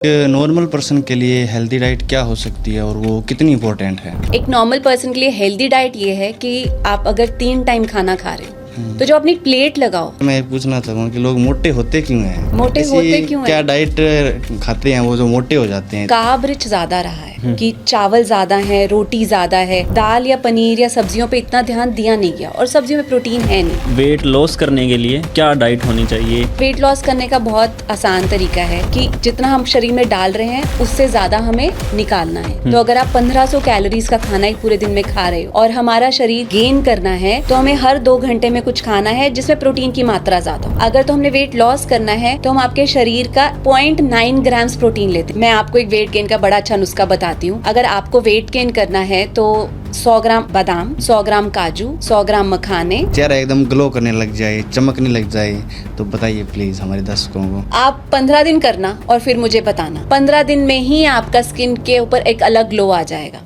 एक normal person के लिए हेल्दी डाइट क्या हो सकती है और वो कितनी इम्पोर्टेंट है? एक नॉर्मल पर्सन के लिए हेल्दी डाइट ये है कि आप अगर 3 टाइम खाना खा रहे हो तो जो अपनी प्लेट लगाओ। मैं ये पूछना चाहूँगा कि लोग मोटे होते क्यों हैं? मोटे ऐसी होते क्यों हैं? क्या डाइट खाते हैं वो जो मोटे हो जाते हैं? कार्ब रिच ज्यादा रहा है कि चावल ज्यादा है, रोटी ज्यादा है, दाल या पनीर या सब्जियों पे इतना ध्यान दिया नहीं गया और सब्जियों में प्रोटीन है नहीं। वेट लॉस करने के लिए क्या डाइट होनी चाहिए? वेट लॉस करने का बहुत आसान तरीका है कि जितना हम शरीर में डाल रहे हैं उससे ज्यादा हमें निकालना है। तो अगर आप 1500 कैलोरीज का खाना एक पूरे दिन में खा रहे हो और हमारा शरीर गेन करना है तो हमें हर 2 घंटे में कुछ खाना है जिसमें प्रोटीन की मात्रा ज्यादा हो। अगर तो हमने वेट लॉस करना है तो हम आपके शरीर का 0.9 ग्राम्स प्रोटीन लेते हैं। मैं आपको एक वेट गेन का बड़ा अच्छा नुस्खा बताती हूँ। अगर आपको वेट गेन करना है तो 100 ग्राम बादाम, 100 ग्राम काजू, 100 ग्राम मखाने। चेहरा एकदम ग्लो करने लग जाए, चमकने लग जाए, तो बताइए प्लीज हमारे दर्शकों को। आप 15 दिन करना और फिर मुझे बताना। 15 दिन में ही आपका स्किन के ऊपर एक अलग ग्लो आ जाएगा।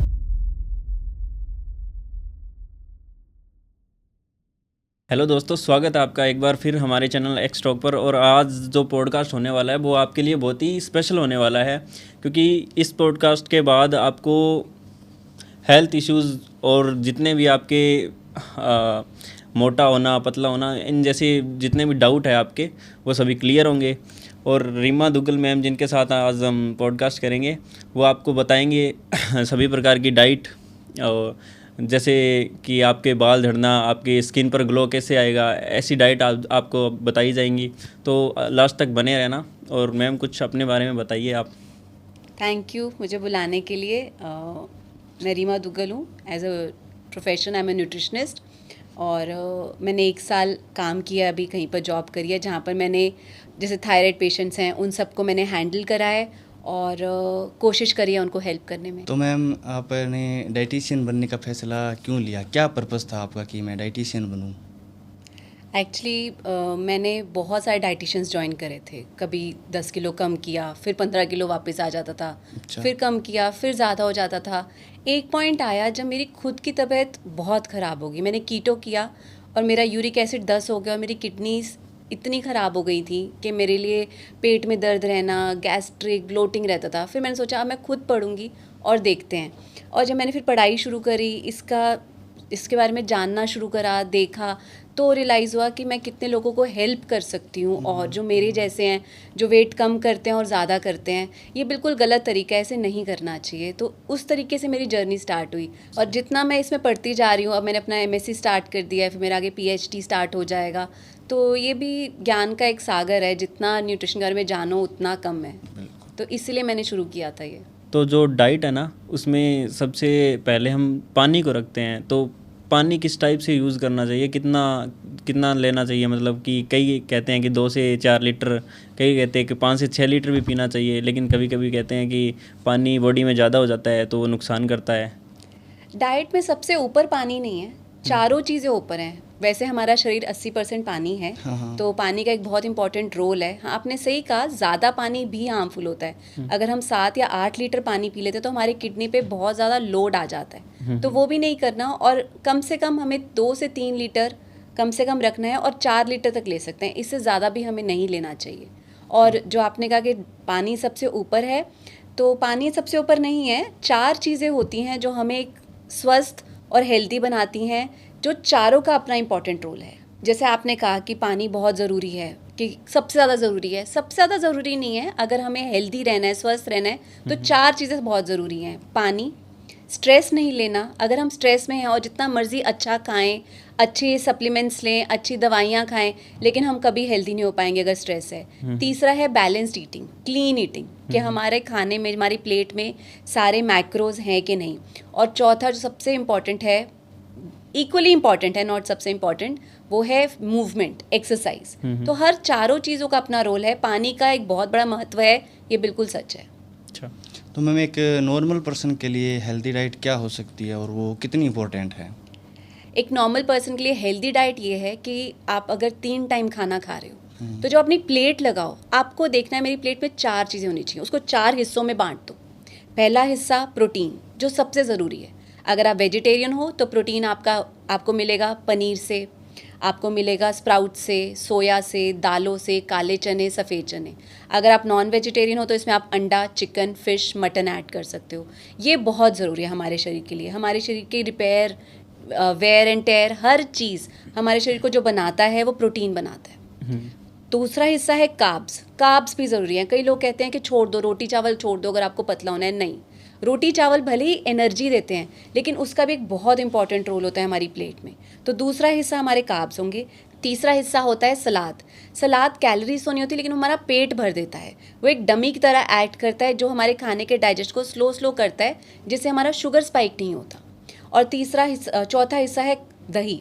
हेलो दोस्तों, स्वागत है आपका एक बार फिर हमारे चैनल एक्स टॉक पर। और आज जो पॉडकास्ट होने वाला है वो आपके लिए बहुत ही स्पेशल होने वाला है, क्योंकि इस पॉडकास्ट के बाद आपको हेल्थ इश्यूज़ और जितने भी आपके मोटा होना, पतला होना, इन जैसे जितने भी डाउट है आपके वो सभी क्लियर होंगे। और रीमा दुग्गल मैम जिनके साथ आज हम पॉडकास्ट करेंगे वो आपको बताएंगे सभी प्रकार की डाइट, जैसे कि आपके बाल झड़ना, आपके स्किन पर ग्लो कैसे आएगा, ऐसी डाइट आपको बताई जाएंगी। तो लास्ट तक बने रहना। और मैम कुछ अपने बारे में बताइए आप। थैंक यू मुझे बुलाने के लिए। मैं रीमा दुग्गल हूँ। As a profession I am a nutritionist और मैंने 1 साल काम किया, अभी कहीं पर जॉब करी है जहाँ पर मैंने जैसे थायराइड पेशेंट्स हैं उन सबको मैंने हैंडल करा है और कोशिश करी है उनको हेल्प करने में। तो मैम आपने डाइटिशियन बनने का फैसला क्यों लिया? क्या पर्पस था आपका कि मैं डाइटिशियन बनूं? एक्चुअली मैंने बहुत सारे डाइटिशियंस ज्वाइन करे थे। कभी 10 किलो कम किया, फिर 15 किलो वापस आ जाता था। अच्छा। फिर कम किया, फिर ज़्यादा हो जाता था। एक पॉइंट आया जब मेरी खुद की तबीयत बहुत ख़राब हो गई। मैंने कीटो किया और मेरा यूरिक एसिड 10 हो गया और मेरी किडनीज इतनी ख़राब हो गई थी कि मेरे लिए पेट में दर्द रहना, गैस्ट्रिक ब्लोटिंग रहता था। फिर मैंने सोचा अब मैं खुद पढ़ूंगी और देखते हैं। और जब मैंने फिर पढ़ाई शुरू करी, इसके बारे में जानना शुरू करा, देखा, तो रियलाइज़ हुआ कि मैं कितने लोगों को हेल्प कर सकती हूँ। और जो मेरे जैसे हैं, जो वेट कम करते हैं और ज़्यादा करते हैं, ये बिल्कुल गलत तरीका है, ऐसे नहीं करना चाहिए। तो उस तरीके से मेरी जर्नी स्टार्ट हुई और जितना मैं इसमें पढ़ती जा रही हूँ, अब मैंने अपना MSc स्टार्ट कर दिया है, फिर मेरा आगे PhD स्टार्ट हो जाएगा। तो ये भी ज्ञान का एक सागर है, जितना न्यूट्रिशन के बारे में जानो उतना कम है। तो इसलिए मैंने शुरू किया था ये। तो जो डाइट है ना, उसमें सबसे पहले हम पानी को रखते हैं। तो पानी किस टाइप से यूज़ करना चाहिए, कितना कितना लेना चाहिए? मतलब कि कई कहते हैं कि 2 से 4 लीटर, कई कहते हैं कि 5 से 6 लीटर भी पीना चाहिए, लेकिन कभी कभी कहते हैं कि पानी बॉडी में ज़्यादा हो जाता है तो वो नुकसान करता है। डाइट में सबसे ऊपर पानी नहीं है, चारों चीज़ें ऊपर हैं। वैसे हमारा शरीर 80% पानी है। हाँ। तो पानी का एक बहुत इंपॉर्टेंट रोल है। हाँ, आपने सही कहा, ज़्यादा पानी भी हार्मफुल होता है। अगर हम 7 या 8 लीटर पानी पी लेते तो हमारी किडनी पे बहुत ज़्यादा लोड आ जाता है। तो वो भी नहीं करना। और कम से कम हमें 2 से 3 लीटर कम से कम रखना है और 4 लीटर तक ले सकते हैं। इससे ज़्यादा भी हमें नहीं लेना चाहिए। और जो आपने कहा कि पानी सबसे ऊपर है, तो पानी सबसे ऊपर नहीं है। 4 चीज़ें होती हैं जो हमें एक स्वस्थ और हेल्दी बनाती हैं, जो चारों का अपना इम्पॉर्टेंट रोल है। जैसे आपने कहा कि पानी बहुत ज़रूरी है, कि सबसे ज़्यादा ज़रूरी है। सबसे ज़्यादा ज़रूरी नहीं है। अगर हमें हेल्दी रहना है, स्वस्थ रहना है, तो 4 चीज़ें बहुत ज़रूरी हैं। पानी, स्ट्रेस नहीं लेना। अगर हम स्ट्रेस में हैं और जितना मर्जी अच्छा खाएं, अच्छे सप्लीमेंट्स लें, अच्छी दवाइयाँ खाएं, लेकिन हम कभी हेल्दी नहीं हो पाएंगे अगर स्ट्रेस है। तीसरा है बैलेंस्ड ईटिंग, क्लीन ईटिंग, कि हमारे खाने में, हमारी प्लेट में सारे मैक्रोज हैं कि नहीं। और चौथा जो सबसे इम्पॉर्टेंट है, इक्वली इम्पॉर्टेंट है, नॉट सबसे इम्पॉर्टेंट, वो है मूवमेंट, एक्सरसाइज। तो हर चारों चीज़ों का अपना रोल है। पानी का एक बहुत बड़ा महत्व है, ये बिल्कुल सच है। अच्छा। तो मैम एक नॉर्मल पर्सन के लिए हेल्दी डाइट क्या हो सकती है और वो कितनी इम्पोर्टेंट है? एक नॉर्मल पर्सन के लिए हेल्दी डाइट ये है कि आप अगर 3 टाइम खाना खा रहे हो तो जो अपनी प्लेट लगाओ, आपको देखना है मेरी प्लेट में 4 चीज़ें होनी चाहिए। उसको 4 हिस्सों में बांट दो। पहला हिस्सा प्रोटीन, जो सबसे ज़रूरी है। अगर आप वेजिटेरियन हो तो प्रोटीन आपको मिलेगा पनीर से, आपको मिलेगा स्प्राउट से, सोया से, दालों से, काले चने, सफ़ेद चने। अगर आप नॉन वेजिटेरियन हो तो इसमें आप अंडा, चिकन, फ़िश, मटन ऐड कर सकते हो। ये बहुत ज़रूरी है हमारे शरीर के लिए। हमारे शरीर की रिपेयर, वेयर एंड टेयर, हर चीज़ हमारे शरीर को जो बनाता है वो प्रोटीन बनाता है। दूसरा हिस्सा है कार्ब्स। कार्ब्स भी ज़रूरी है। कई लोग कहते हैं कि छोड़ दो, रोटी चावल छोड़ दो अगर आपको पतला होना है। नहीं, रोटी चावल भले ही एनर्जी देते हैं लेकिन उसका भी एक बहुत इंपॉर्टेंट रोल होता है हमारी प्लेट में। तो दूसरा हिस्सा हमारे कार्ब्स होंगे। तीसरा हिस्सा होता है सलाद। सलाद कैलोरीज तो नहीं होती लेकिन हमारा पेट भर देता है। वो एक डमी की तरह एक्ट करता है जो हमारे खाने के डाइजेस्ट को स्लो करता है, जिससे हमारा शुगर स्पाइक नहीं होता। और चौथा हिस्सा है दही।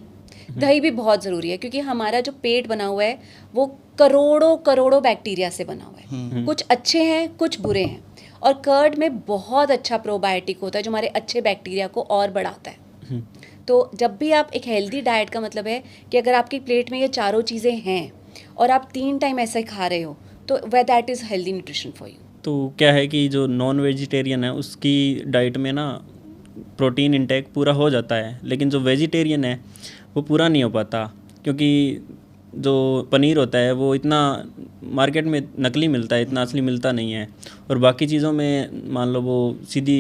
दही भी बहुत ज़रूरी है क्योंकि हमारा जो पेट बना हुआ है वो करोड़ों बैक्टीरिया से बना हुआ है। कुछ अच्छे हैं, कुछ बुरे हैं। और कर्ड में बहुत अच्छा प्रोबायोटिक होता है जो हमारे अच्छे बैक्टीरिया को और बढ़ाता है। तो जब भी आप एक हेल्दी डाइट का मतलब है कि अगर आपकी प्लेट में ये चारों चीज़ें हैं और आप 3 टाइम ऐसा ही खा रहे हो तो way that is healthy nutrition for you. तो क्या है कि जो नॉन वेजिटेरियन है उसकी डाइट में ना प्रोटीन इंटेक पूरा हो जाता है, लेकिन जो वेजिटेरियन है वो पूरा नहीं हो पाता क्योंकि जो पनीर होता है वो इतना मार्केट में नकली मिलता है, इतना असली मिलता नहीं है। और बाकी चीज़ों में मान लो वो सीधी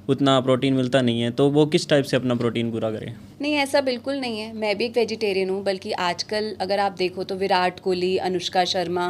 उतना प्रोटीन मिलता नहीं है, तो वो किस टाइप से अपना प्रोटीन पूरा करे? नहीं, ऐसा बिल्कुल नहीं है। मैं भी एक वेजिटेरियन हूँ, बल्कि आजकल अगर आप देखो तो विराट कोहली, अनुष्का शर्मा,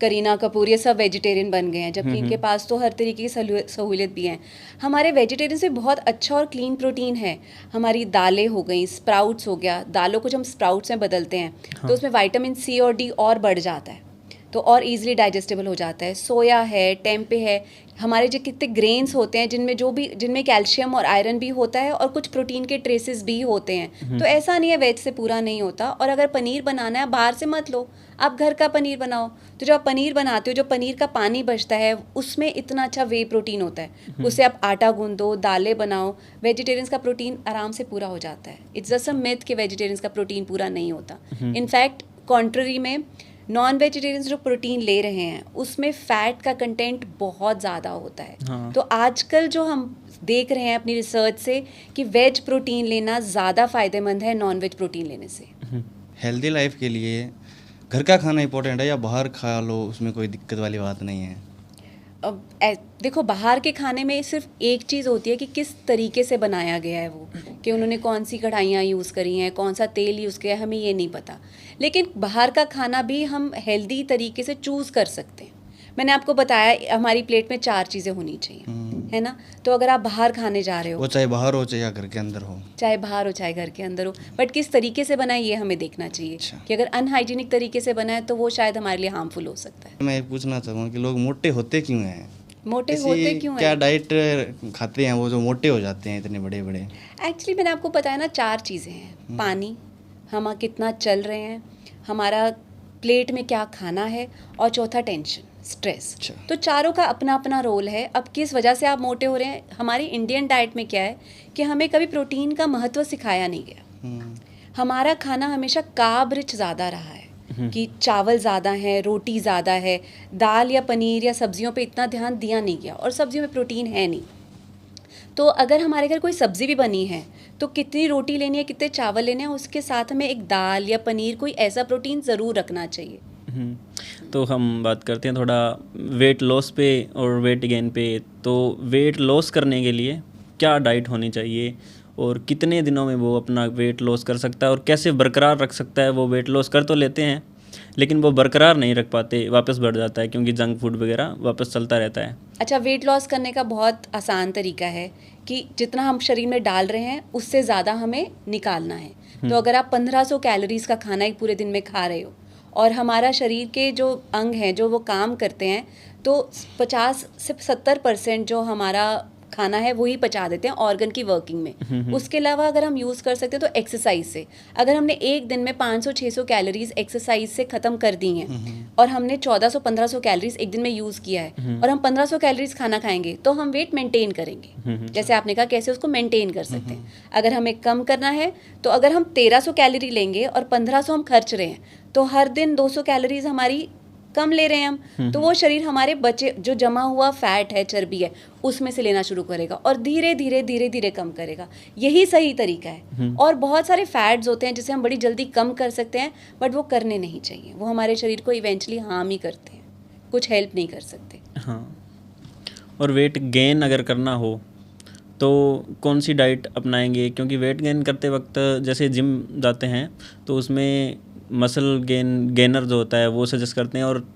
करीना कपूर, ये सब वेजिटेरियन बन गए हैं, जबकि इनके पास तो हर तरीके की सहूलियत भी हैं। हमारे वेजिटेरियन से बहुत अच्छा और क्लीन प्रोटीन है। हमारी दालें हो गई, स्प्राउट्स हो गया, दालों को जब हम स्प्राउट्स में बदलते हैं तो उसमें विटामिन सी और डी और बढ़ जाता है, तो और इजीली डाइजेस्टेबल हो जाता है। सोया है, टेम्पे है, हमारे जो कितने ग्रेन्स होते हैं जिनमें कैल्शियम और आयरन भी होता है और कुछ प्रोटीन के ट्रेसेस भी होते हैं। तो ऐसा नहीं है वेज से पूरा नहीं होता। और अगर पनीर बनाना है बाहर से मत लो, आप घर का पनीर बनाओ। तो जब आप पनीर बनाते हो, जो पनीर का पानी बचता है उसमें इतना अच्छा वे प्रोटीन होता है, उससे आप आटा गूंदो, दालें बनाओ, वेजिटेरियंस का प्रोटीन आराम से पूरा हो जाता है। इट्स जस्ट अ मिथ कि वेजिटेरियंस का प्रोटीन पूरा नहीं होता। इनफैक्ट कॉन्ट्ररी में नॉन वेजिटेरियंस जो प्रोटीन ले रहे हैं उसमें फैट का कंटेंट बहुत ज़्यादा होता है। हाँ। तो आजकल जो हम देख रहे हैं अपनी रिसर्च से कि वेज प्रोटीन लेना ज़्यादा फ़ायदेमंद है नॉन वेज प्रोटीन लेने से। हेल्दी लाइफ के लिए घर का खाना इंपॉर्टेंट है या बाहर खा लो, उसमें कोई दिक्कत वाली बात नहीं है? अब देखो, बाहर के खाने में सिर्फ एक चीज़ होती है कि किस तरीके से बनाया गया है वो, कि उन्होंने कौन सी कढ़ाइयाँ यूज़ करी हैं, कौन सा तेल यूज़ किया है, हमें ये नहीं पता। लेकिन बाहर का खाना भी हम हेल्दी तरीके से चूज़ कर सकते हैं। मैंने आपको बताया हमारी प्लेट में 4 चीज़ें होनी चाहिए, है ना। तो अगर आप बाहर खाने जा रहे हो, वो चाहे बाहर हो चाहे घर के अंदर हो, चाहे बाहर हो चाहे घर के अंदर हो, बट किस तरीके से बना है ये हमें देखना चाहिए। अच्छा। कि अगर अनहाइजीनिक तरीके से बना है तो वो शायद हमारे लिए हार्मफुल हो सकता है। मैं ये पूछना चाहूँगा कि लोग मोटे होते क्यों हैं? मोटे ऐसी होते क्यों क्या हैं? डाइट खाते हैं वो जो मोटे हो जाते हैं इतने बड़े बड़े? एक्चुअली मैंने आपको बताया ना, 4 चीज़ें हैं। पानी, हम कितना चल रहे हैं, हमारा प्लेट में क्या खाना है, और चौथा टेंशन, स्ट्रेस। अच्छा। तो चारों का अपना अपना रोल है। अब किस वजह से आप मोटे हो रहे हैं, हमारी इंडियन डाइट में क्या है कि हमें कभी प्रोटीन का महत्व सिखाया नहीं गया। हमारा खाना हमेशा कार्ब रिच ज़्यादा रहा है, कि चावल ज़्यादा है, रोटी ज़्यादा है, दाल या पनीर या सब्जियों पे इतना ध्यान दिया नहीं गया, और सब्जियों में प्रोटीन है नहीं। तो अगर हमारे घर कोई सब्ज़ी भी बनी है तो कितनी रोटी लेनी है, कितने चावल लेने हैं, उसके साथ हमें एक दाल या पनीर, कोई ऐसा प्रोटीन ज़रूर रखना चाहिए। तो हम बात करते हैं थोड़ा वेट लॉस पे और वेट गेन पे। तो वेट लॉस करने के लिए क्या डाइट होनी चाहिए और कितने दिनों में वो अपना वेट लॉस कर सकता है, और कैसे बरकरार रख सकता है? वो वेट लॉस कर तो लेते हैं लेकिन वो बरकरार नहीं रख पाते, वापस बढ़ जाता है क्योंकि जंक फूड वगैरह वापस चलता रहता है। अच्छा, वेट लॉस करने का बहुत आसान तरीका है कि जितना हम शरीर में डाल रहे हैं उससे ज़्यादा हमें निकालना है। तो अगर आप 1500 कैलोरीज़ का खाना एक पूरे दिन में खा रहे हो, और हमारा शरीर के जो अंग हैं जो वो काम करते हैं, तो 50 से 70% जो हमारा खाना है वही पचा देते हैं ऑर्गन की वर्किंग में। उसके अलावा अगर हम यूज़ कर सकते हैं तो एक्सरसाइज से, अगर हमने एक दिन में 500-600 कैलोरीज एक्सरसाइज से ख़त्म कर दी हैं, और हमने 1400-1500 कैलोरीज एक दिन में यूज़ किया है, और हम 1500 कैलोरीज खाना खाएंगे, तो हम वेट मेंटेन करेंगे। जैसे आपने कहा कैसे उसको मेंटेन कर सकते हैं। अगर हमें कम करना है तो अगर हम 1300 कैलोरी लेंगे और 1500 हम खर्च रहे हैं, तो हर दिन 200 कैलोरीज हमारी कम ले रहे हैं हम, तो वो शरीर हमारे बचे जो जमा हुआ फैट है, चर्बी है, उसमें से लेना शुरू करेगा और धीरे धीरे धीरे धीरे कम करेगा। यही सही तरीका है। और बहुत सारे फैट्स होते हैं जिसे हम बड़ी जल्दी कम कर सकते हैं, बट वो करने नहीं चाहिए, वो हमारे शरीर को इवेंचुअली हार्म ही करते हैं, कुछ हेल्प नहीं कर सकते। हाँ, और वेट गेन अगर करना हो तो कौन सी डाइट अपनाएंगे? क्योंकि वेट गेन करते वक्त जैसे जिम जाते हैं तो उसमें मसल गेनर जो होता है वो सजेस्ट करते हैं, और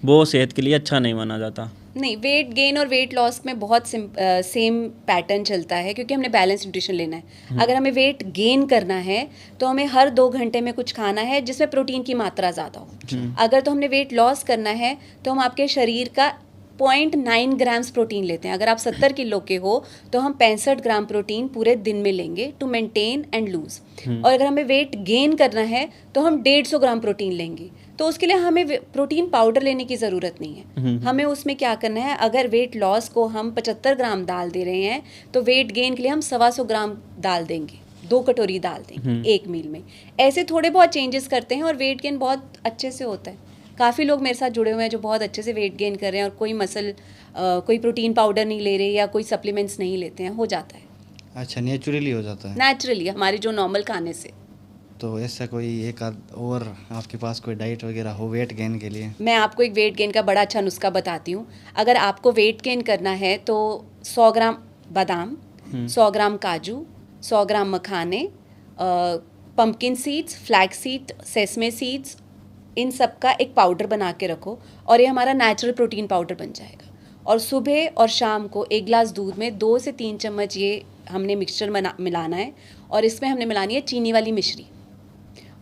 वो सेहत के लिए अच्छा नहीं माना जाता। नहीं, वेट गेन और वेट लॉस में बहुत सेम पैटर्न चलता है, क्योंकि हमने बैलेंस न्यूट्रिशन लेना है। अगर हमें वेट गेन करना है तो हमें हर 2 घंटे में कुछ खाना है जिसमें प्रोटीन की मात्रा ज़्यादा हो। अगर तो हमने वेट लॉस करना है तो हम आपके शरीर का 0.9 ग्राम्स प्रोटीन लेते हैं। अगर आप 70 किलो के हो तो हम 65 ग्राम प्रोटीन पूरे दिन में लेंगे टू मेंटेन एंड लूज। और अगर हमें वेट गेन करना है तो हम 150 ग्राम प्रोटीन लेंगे। तो उसके लिए हमें प्रोटीन पाउडर लेने की ज़रूरत नहीं है। हमें उसमें क्या करना है, अगर वेट लॉस को हम 75 ग्राम दाल दे रहे हैं तो वेट गेन के लिए हम 125 ग्राम दाल देंगे, 2 कटोरी दाल देंगे एक मील में। ऐसे थोड़े बहुत चेंजेस करते हैं और वेट गेन बहुत अच्छे से होता है। काफ़ी लोग मेरे साथ जुड़े हुए हैं जो बहुत अच्छे से वेट गेन कर रहे हैं और कोई प्रोटीन पाउडर नहीं ले रहे या कोई सप्लीमेंट्स नहीं लेते हैं, हो जाता है। अच्छा, नेचुरली हो जाता है? नेचुरली, हमारी जो नॉर्मल खाने से। तो ऐसा कोई एक आध और आपके पास कोई डाइट वगैरह हो वेट गेन के लिए? मैं आपको एक वेट गेन का बड़ा अच्छा नुस्खा बताती हूँ। अगर आपको वेट गेन करना है तो 100 ग्राम बादाम, 100 ग्राम काजू, 100 ग्राम मखाने, pumpkin seeds, flax seed, sesame seeds, इन सब का एक पाउडर बना के रखो और ये हमारा नेचुरल प्रोटीन पाउडर बन जाएगा। और सुबह और शाम को 1 गिलास दूध में 2 से 3 चम्मच ये हमने मिक्सचर मिलाना है और इसमें हमने मिलानी है चीनी वाली मिश्री,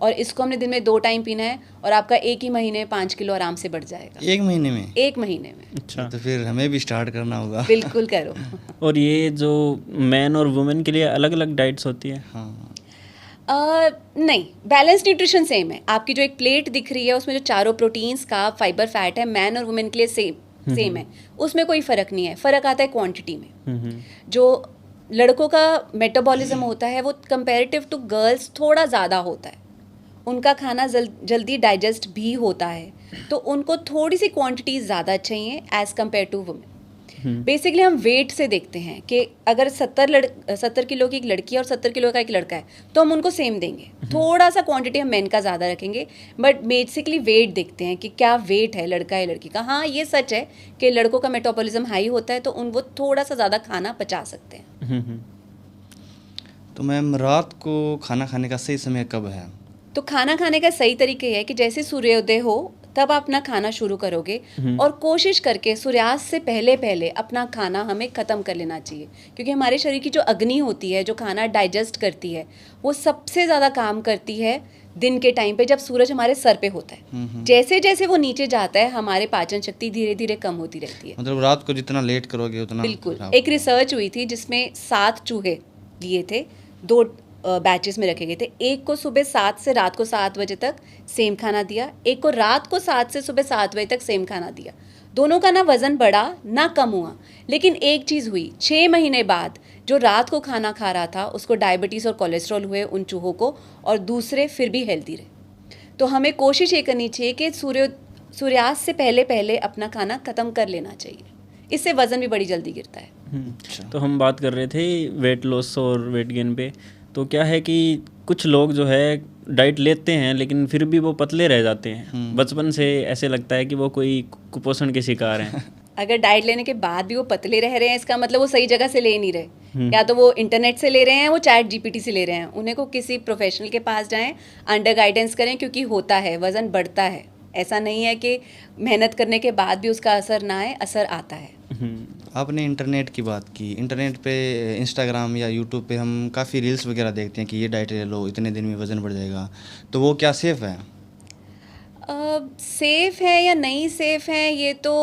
और इसको हमने दिन में 2 टाइम पीना है और आपका एक ही महीने में 5 किलो आराम से बढ़ जाएगा। 1 महीने में? 1 महीने में। अच्छा, तो फिर हमें भी स्टार्ट करना होगा। बिल्कुल करो। और ये जो मैन और वुमेन के लिए अलग अलग डाइट्स होती है? हाँ। नहीं, बैलेंस न्यूट्रिशन सेम है। आपकी जो एक प्लेट दिख रही है उसमें जो चारों प्रोटीन्स का फाइबर फैट है, मैन और वुमेन के लिए सेम है, उसमें कोई फ़र्क नहीं है। फ़र्क आता है क्वांटिटी में। जो लड़कों का मेटाबॉलिज्म होता है वो कंपैरेटिव टू गर्ल्स थोड़ा ज़्यादा होता है, उनका खाना जल्दी डाइजेस्ट भी होता है, तो उनको थोड़ी सी क्वांटिटी ज़्यादा चाहिए as compare to women. Basically हम वेट से देखते हैं कि अगर 70 किलो की एक लड़की है और 70 किलो का एक लड़का है तो हम उनको सेम देंगे, थोड़ा सा क्वांटिटी हम मेन का ज़्यादा रखेंगे, बट बेसिकली वेट देखते हैं कि क्या वेट है लड़का या लड़की का। हाँ, ये सच है कि लड़कों का मेटाबॉलिज्म हाई होता है तो वो थोड़ा सा ज़्यादा खाना पचा सकते हैं। तो मैम, रात को खाना खाने का सही समय कब है? तो खाना खाने का सही तरीके है कि जैसे सूर्योदय हो तब आप अपना खाना शुरू करोगे, और कोशिश करके सूर्यास्त से पहले पहले अपना खाना हमें ख़त्म कर लेना चाहिए, क्योंकि हमारे शरीर की जो अग्नि होती है जो खाना डाइजेस्ट करती है वो सबसे ज़्यादा काम करती है दिन के टाइम पे जब सूरज हमारे सर पे होता है। जैसे जैसे वो नीचे जाता है हमारे पाचन शक्ति धीरे धीरे कम होती रहती है। मतलब रात को जितना लेट करोगे उतना? बिल्कुल। एक रिसर्च हुई थी जिसमें 7 चूहे लिए थे, 2 बैचेस में रखे गए थे। एक को सुबह 7 से रात को 7 बजे तक सेम खाना दिया, एक को रात को 7 से सुबह 7 बजे तक सेम खाना दिया। दोनों का ना वज़न बढ़ा ना कम हुआ, लेकिन एक चीज़ हुई, 6 महीने बाद जो रात को खाना खा रहा था उसको डायबिटीज़ और कोलेस्ट्रॉल हुए उन चूहों को, और दूसरे फिर भी हेल्दी रहे। तो हमें कोशिश ये करनी चाहिए कि सूर्यास्त से पहले पहले अपना खाना ख़त्म कर लेना चाहिए, इससे वज़न भी बड़ी जल्दी गिरता है। तो हम बात कर रहे थे वेट लॉस और वेट गेन पे। तो क्या है कि कुछ लोग जो है डाइट लेते हैं लेकिन फिर भी वो पतले रह जाते हैं। बचपन से ऐसे लगता है कि वो कोई कुपोषण के शिकार हैं। अगर डाइट लेने के बाद भी वो पतले रह रहे हैं, इसका मतलब वो सही जगह से ले नहीं रहे। या तो वो इंटरनेट से ले रहे हैं, वो चैट जीपीटी से ले रहे हैं। उन्हें को किसी प्रोफेशनल के पास जाएं, अंडर गाइडेंस करें, क्योंकि होता है वज़न बढ़ता है। ऐसा नहीं है कि मेहनत करने के बाद भी उसका असर ना आए, असर आता है। आपने इंटरनेट की बात की। इंटरनेट पे इंस्टाग्राम या यूट्यूब पे हम काफ़ी रील्स वगैरह देखते हैं कि ये डाइट ले लो, इतने दिन में वज़न बढ़ जाएगा, तो वो क्या सेफ़ है? सेफ़ है या नहीं सेफ़ है, ये तो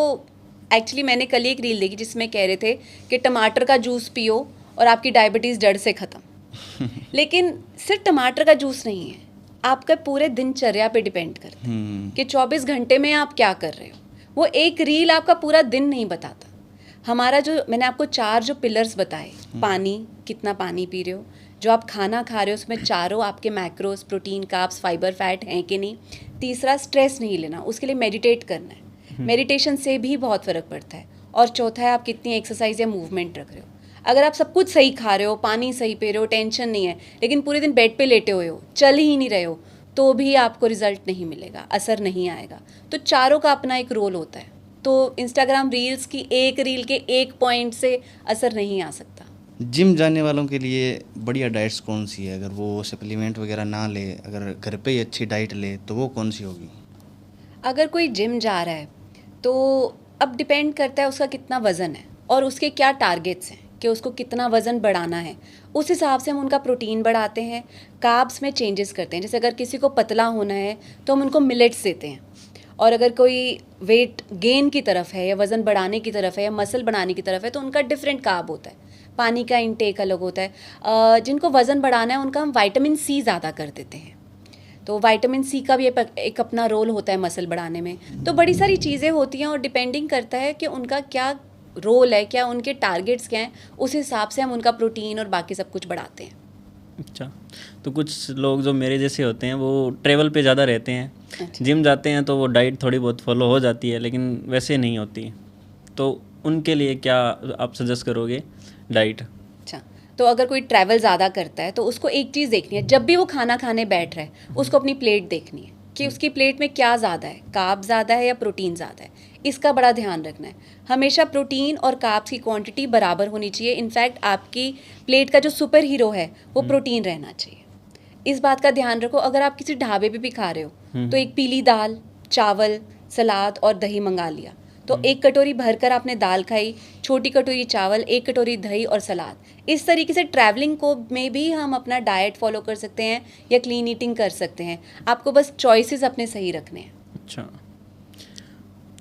एक्चुअली मैंने कल एक रील देखी जिसमें कह रहे थे कि टमाटर का जूस पियो और आपकी डायबिटीज़ जड़ से ख़त्म। लेकिन सिर्फ टमाटर का जूस नहीं है, आपका पूरे दिनचर्या पे डिपेंड करता है कि 24 घंटे में आप क्या कर रहे हो। वो एक रील आपका पूरा दिन नहीं बताता। हमारा जो मैंने आपको 4 जो पिलर्स बताए, पानी, कितना पानी पी रहे हो, जो आप खाना खा रहे हो उसमें चारों आपके macros, protein, carbs, fibre, fat हैं कि नहीं, तीसरा स्ट्रेस नहीं लेना, उसके लिए मेडिटेट करना है, मेडिटेशन से भी बहुत फ़र्क पड़ता है। और चौथा है आप कितनी एक्सरसाइज या मूवमेंट रख रहे हो। अगर आप सब कुछ सही खा रहे हो, पानी सही पी रहे हो, टेंशन नहीं है, लेकिन पूरे दिन बेड पे लेटे हुए हो, चल ही नहीं रहे हो, तो भी आपको रिजल्ट नहीं मिलेगा, असर नहीं आएगा। तो चारों का अपना एक रोल होता है। तो इंस्टाग्राम रील्स की एक रील के एक पॉइंट से असर नहीं आ सकता। जिम जाने वालों के लिए बढ़िया डाइट्स कौन सी है? अगर वो सप्लीमेंट वगैरह ना ले, अगर घर पे ही अच्छी डाइट ले, तो वो कौन सी होगी? अगर कोई जिम जा रहा है तो अब डिपेंड करता है उसका कितना वज़न है और उसके क्या टारगेट्स हैं कि उसको कितना वज़न बढ़ाना है। उस हिसाब से हम उनका प्रोटीन बढ़ाते हैं, कार्ब्स में चेंजेस करते हैं। जैसे अगर किसी को पतला होना है तो हम उनको मिलेट्स देते हैं, और अगर कोई वेट गेन की तरफ है या वज़न बढ़ाने की तरफ है या मसल बनाने की तरफ है तो उनका डिफरेंट कार्ब होता है, पानी का इंटेक अलग होता है। जिनको वज़न बढ़ाना है उनका हम विटामिन सी ज़्यादा कर देते हैं, तो विटामिन सी का भी एक अपना रोल होता है मसल बढ़ाने में। तो बड़ी सारी चीज़ें होती हैं और डिपेंडिंग करता है कि उनका क्या रोल है, क्या उनके टारगेट्स क्या हैं, उस हिसाब से हम उनका प्रोटीन और बाकी सब कुछ बढ़ाते हैं। अच्छा, तो कुछ लोग जो मेरे जैसे होते हैं वो ट्रेवल पे ज़्यादा रहते हैं, अच्छा। जिम जाते हैं तो वो डाइट थोड़ी बहुत फॉलो हो जाती है लेकिन वैसे नहीं होती, तो उनके लिए क्या आप सजेस्ट करोगे डाइट? अच्छा, तो अगर कोई ट्रैवल ज़्यादा करता है तो उसको एक चीज़ देखनी है, जब भी वो खाना खाने बैठ रहा है उसको अपनी प्लेट देखनी है कि उसकी प्लेट में क्या ज़्यादा है, कार्ब ज़्यादा है या प्रोटीन ज़्यादा है, इसका बड़ा ध्यान रखना है। हमेशा प्रोटीन और कार्ब्स की क्वांटिटी बराबर होनी चाहिए। इनफैक्ट आपकी प्लेट का जो सुपर हीरो है वो प्रोटीन रहना चाहिए, इस बात का ध्यान रखो। अगर आप किसी ढाबे पे भी खा रहे हो तो एक पीली दाल, चावल, सलाद और दही मंगा लिया, तो एक कटोरी भरकर आपने दाल खाई, छोटी कटोरी चावल, एक कटोरी दही और सलाद। इस तरीके से ट्रैवलिंग को में भी हम अपना डाइट फॉलो कर सकते हैं या क्लीन ईटिंग कर सकते हैं। आपको बस चॉइसेस अपने सही रखने हैं। अच्छा,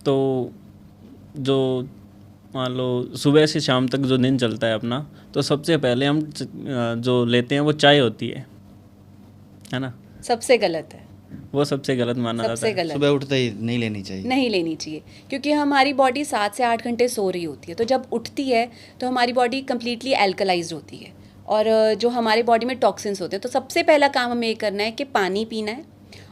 तो जो मान लो सुबह से शाम तक जो दिन चलता है अपना, तो सबसे पहले हम जो लेते हैं वो चाय होती है ना? सबसे गलत है, वो सबसे गलत माना जाता सबसे है। गलत सुबह उठते ही नहीं लेनी चाहिए। नहीं लेनी चाहिए, क्योंकि हमारी बॉडी 7 से 8 घंटे सो रही होती है, तो जब उठती है तो हमारी बॉडी कम्प्लीटली एल्कलाइज्ड होती है और जो हमारे बॉडी में टॉक्सिन्स होते हैं। तो सबसे पहला काम हमें ये करना है कि पानी पीना है,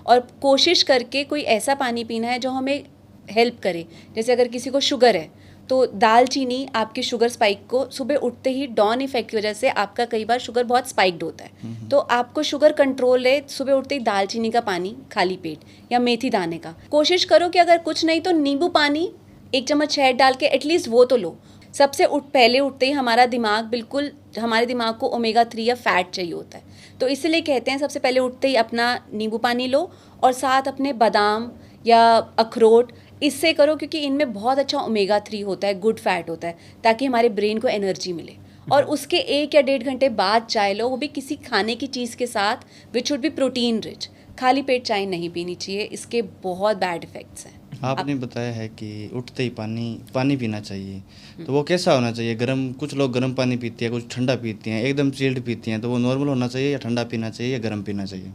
और कोशिश करके कोई ऐसा पानी पीना है जो हमें हेल्प करे। जैसे अगर किसी को शुगर है तो दालचीनी आपके शुगर स्पाइक को, सुबह उठते ही डॉन इफेक्ट की वजह से आपका कई बार शुगर बहुत स्पाइक्ड होता है, तो आपको शुगर कंट्रोल है, सुबह उठते ही दालचीनी का पानी खाली पेट या मेथी दाने का। कोशिश करो कि अगर कुछ नहीं तो नींबू पानी 1 चम्मच शहद डाल के एटलीस्ट वो तो लो। सबसे पहले उठते ही हमारे दिमाग को ओमेगा 3 या फैट चाहिए होता है, तो इसलिए कहते हैं सबसे पहले उठते ही अपना नींबू पानी लो और साथ अपने बादाम या अखरोट इससे करो, क्योंकि इनमें बहुत अच्छा ओमेगा 3 होता है, गुड फैट होता है, ताकि हमारे ब्रेन को एनर्जी मिले। और उसके 1 या 1.5 घंटे बाद चाय लो, वो भी किसी खाने की चीज़ के साथ which should be protein rich. खाली पेट चाय नहीं पीनी चाहिए, इसके बहुत बैड इफेक्ट्स हैं। आपने बताया है कि उठते ही पानी पीना चाहिए, तो वो कैसा होना चाहिए? गर्म, कुछ लोग गर्म पानी पीते हैं, कुछ ठंडा पीते हैं, एकदम चिल्ड पीते हैं, तो वो नॉर्मल होना चाहिए या ठंडा पीना चाहिए या गर्म पीना चाहिए?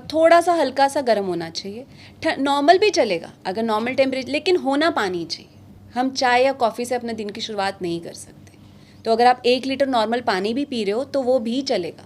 थोड़ा सा हल्का सा गर्म होना चाहिए, नॉर्मल भी चलेगा अगर नॉर्मल टेम्परेचर, लेकिन होना पानी चाहिए। हम चाय या कॉफ़ी से अपने दिन की शुरुआत नहीं कर सकते, तो अगर आप 1 लीटर नॉर्मल पानी भी पी रहे हो तो वो भी चलेगा।